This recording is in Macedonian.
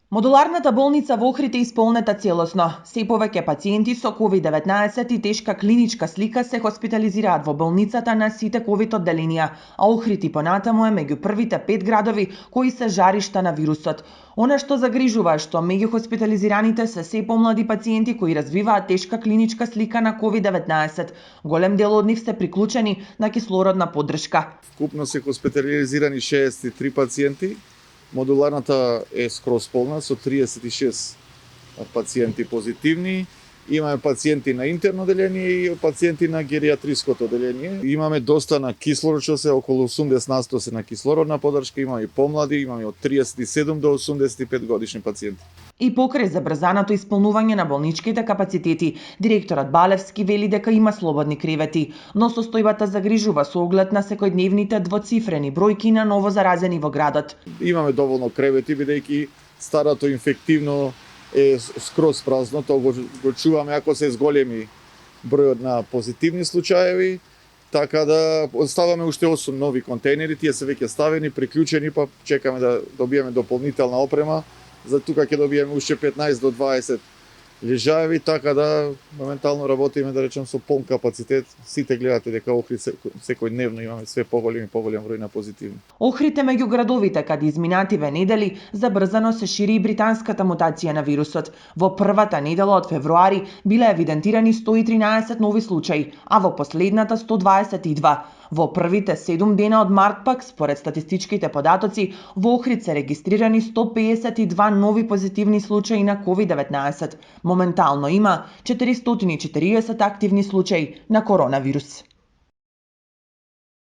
Модуларната болница во Охрид е исполнета целосно. Се повеќе пациенти со COVID-19 и тешка клиничка слика се хоспитализираат во болницата на сите ковид одделенија, а Охрид и понатаму е меѓу првите 5 градови кои се жаришта на вирусот. Она што загрижува е што меѓу хоспитализираните се помлади пациенти кои развиваат тешка клиничка слика на COVID-19. Голем дел од нив се приклучени на кислородна поддршка. Вкупно се хоспитализирани 63 пациенти. Модуларната е скроз полна со 36 пациенти позитивни. Имаме пациенти на интерно одделение и пациенти на гериатриското одделение. Имаме доста на кислород, што се околу 80% се на кислородна поддршка, имаме и помлади, имаме од 37 до 85 годишни пациенти. И покрај забрзаното исполнување на болничките капацитети, директорот Балевски вели дека има слободни кревети, но состојбата загрижува со оглед на секојдневните двоцифрени бројки на новозаразени во градот. Имаме доволно кревети, бидејќи старото инфективно е скроз празно, тоа го чуваме ако се зголеми бројот на позитивни случаеви, така да оставаме уште 8 нови контейнери, тие се веќе ставени, приклучени, па чекаме да добиеме дополнителна опрема. За тука ќе добиеме уште 15 до 20 лежаеви, така да моментално работиме, да речем, со полн капацитет. Сите гледате дека Охрид секојдневно имаме све поголем број на позитивни. Охрид е меѓу градовите каде изминативе недели забрзано се шири и британската мутација на вирусот. Во првата недела од февруари биле евидентирани 113 нови случаи, а во последната 122. Во првите 7 дена од март пак, според статистичките податоци, во Охрид се регистрирани 152 нови позитивни случаи на COVID-19. Моментално има 440 активни случаи на коронавирус.